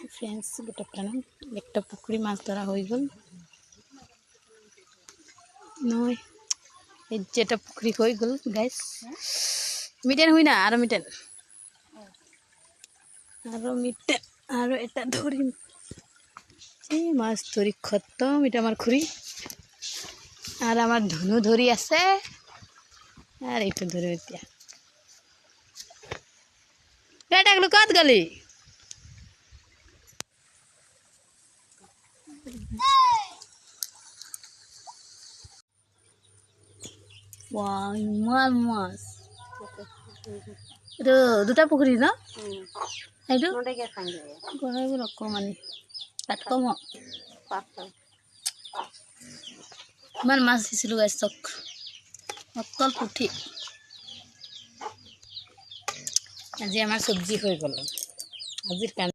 friends গোটা প্রাণ একটা পুকুরি মাছ ধরা হয়ে গেল নয় এই যেটা পুকুরি হয়ে গেল গাইস মিটেন হই না আরো মিটেন আরো এটা ধরি মাছ ধরি খতম এটা আমার খুরি আর আমার ধনু ধরি আছে আর এইটা ধরে এতিয়া ডাকলো কত গলি ইমান মাছ এইটো দুটা পুখুৰী ন এইটো গড়াইবোৰ অকণমানি তাত কম ইমান মাছ দিছিলোঁ গাইছ চক অকল পুঠি আজি আমাৰ চব্জি হৈ গ'ল আজিৰ কাৰণে